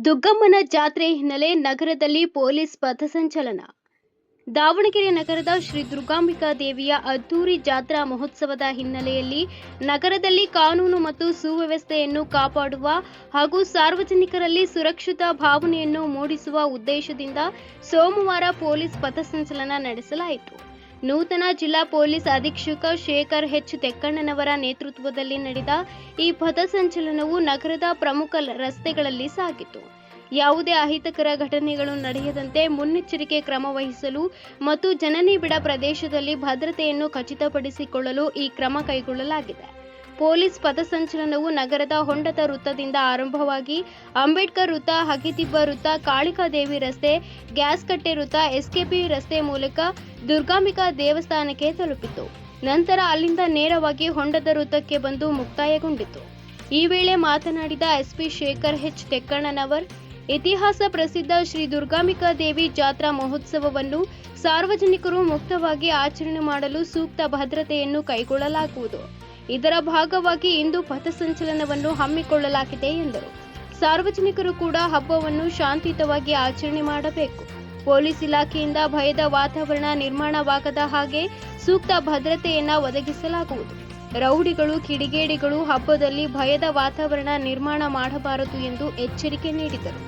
ದುಗ್ಗಮ್ಮನ ಜಾತ್ರೆ ಹಿನ್ನೆಲೆ ನಗರದಲ್ಲಿ ಪೊಲೀಸ್ ಪಥಸಂಚಲನ. ದಾವಣಗೆರೆ ನಗರದ ಶ್ರೀ ದುರ್ಗಾಂಬಿಕಾ ದೇವಿಯ ಅದ್ದೂರಿ ಜಾತ್ರಾ ಮಹೋತ್ಸವದ ಹಿನ್ನೆಲೆಯಲ್ಲಿ ನಗರದಲ್ಲಿ ಕಾನೂನು ಮತ್ತು ಸುವ್ಯವಸ್ಥೆಯನ್ನು ಕಾಪಾಡುವ ಹಾಗೂ ಸಾರ್ವಜನಿಕರಲ್ಲಿ ಸುರಕ್ಷಿತ ಭಾವನೆಯನ್ನು ಮೂಡಿಸುವ ಉದ್ದೇಶದಿಂದ ಸೋಮವಾರ ಪೊಲೀಸ್ ಪಥಸಂಚಲನ ನಡೆಸಲಾಯಿತು. ನೂತನ ಜಿಲ್ಲಾ ಪೊಲೀಸ್ ಅಧೀಕ್ಷಕ ಶೇಖರ್ ಎಚ್ ತೆಕ್ಕಣ್ಣನವರ ನೇತೃತ್ವದಲ್ಲಿ ನಡೆದ ಈ ಪಥಸಂಚಲನವು ನಗರದ ಪ್ರಮುಖ ರಸ್ತೆಗಳಲ್ಲಿ ಸಾಗಿತು. ಯಾವುದೇ ಅಹಿತಕರ ಘಟನೆಗಳು ನಡೆಯದಂತೆ ಮುನ್ನೆಚ್ಚರಿಕೆ ಕ್ರಮ ವಹಿಸಲು ಮತ್ತು ಜನನಿಬಿಡ ಪ್ರದೇಶದಲ್ಲಿ ಭದ್ರತೆಯನ್ನು ಖಚಿತಪಡಿಸಿಕೊಳ್ಳಲು ಈ ಕ್ರಮ ಕೈಗೊಳ್ಳಲಾಗಿದೆ. ಪೊಲೀಸ್ ಪಥಸಂಚಲನವು ನಗರದ ಹೊಂಡದ ವೃತ್ತದಿಂದ ಆರಂಭವಾಗಿ ಅಂಬೇಡ್ಕರ್ ವೃತ್ತ, ಹಗಿತಿಬ್ಬ ವೃತ್ತ, ಕಾಳಿಕಾದೇವಿ ರಸ್ತೆ, ಗ್ಯಾಸ್ಕಟ್ಟೆ ವೃತ್ತ, ಎಸ್ಕೆಪಿ ರಸ್ತೆ ಮೂಲಕ ದುರ್ಗಾಂಬಿಕಾ ದೇವಸ್ಥಾನಕ್ಕೆ ತಲುಪಿತು. ನಂತರ ಅಲ್ಲಿಂದ ನೇರವಾಗಿ ಹೊಂಡದ ವೃತ್ತಕ್ಕೆ ಬಂದು ಮುಕ್ತಾಯಗೊಂಡಿತು. ಈ ವೇಳೆ ಮಾತನಾಡಿದ ಎಸ್ಪಿ ಶೇಖರ್ ಎಚ್ ತೆಕ್ಕಣ್ಣನವರ್, ಇತಿಹಾಸ ಪ್ರಸಿದ್ಧ ಶ್ರೀ ದುರ್ಗಾಂಬಿಕಾ ದೇವಿ ಜಾತ್ರಾ ಮಹೋತ್ಸವವನ್ನು ಸಾರ್ವಜನಿಕರು ಮುಕ್ತವಾಗಿ ಆಚರಣೆ ಮಾಡಲು ಸೂಕ್ತ ಭದ್ರತೆಯನ್ನು ಕೈಗೊಳ್ಳಲಾಗುವುದು. ಇದರ ಭಾಗವಾಗಿ ಇಂದು ಪಥಸಂಚಲನವನ್ನು ಹಮ್ಮಿಕೊಳ್ಳಲಾಗಿದೆ ಎಂದರು. ಸಾರ್ವಜನಿಕರು ಕೂಡ ಹಬ್ಬವನ್ನು ಶಾಂತಿಯುತವಾಗಿ ಆಚರಣೆ ಮಾಡಬೇಕು. ಪೊಲೀಸ್ ಇಲಾಖೆಯಿಂದ ಭಯದ ವಾತಾವರಣ ನಿರ್ಮಾಣವಾಗದ ಹಾಗೆ ಸೂಕ್ತ ಭದ್ರತೆಯನ್ನ ಒದಗಿಸಲಾಗುವುದು. ರೌಡಿಗಳು, ಕಿಡಿಗೇಡಿಗಳು ಹಬ್ಬದಲ್ಲಿ ಭಯದ ವಾತಾವರಣ ನಿರ್ಮಾಣ ಮಾಡಬಾರದು ಎಂದು ಎಚ್ಚರಿಕೆ ನೀಡಿದರು.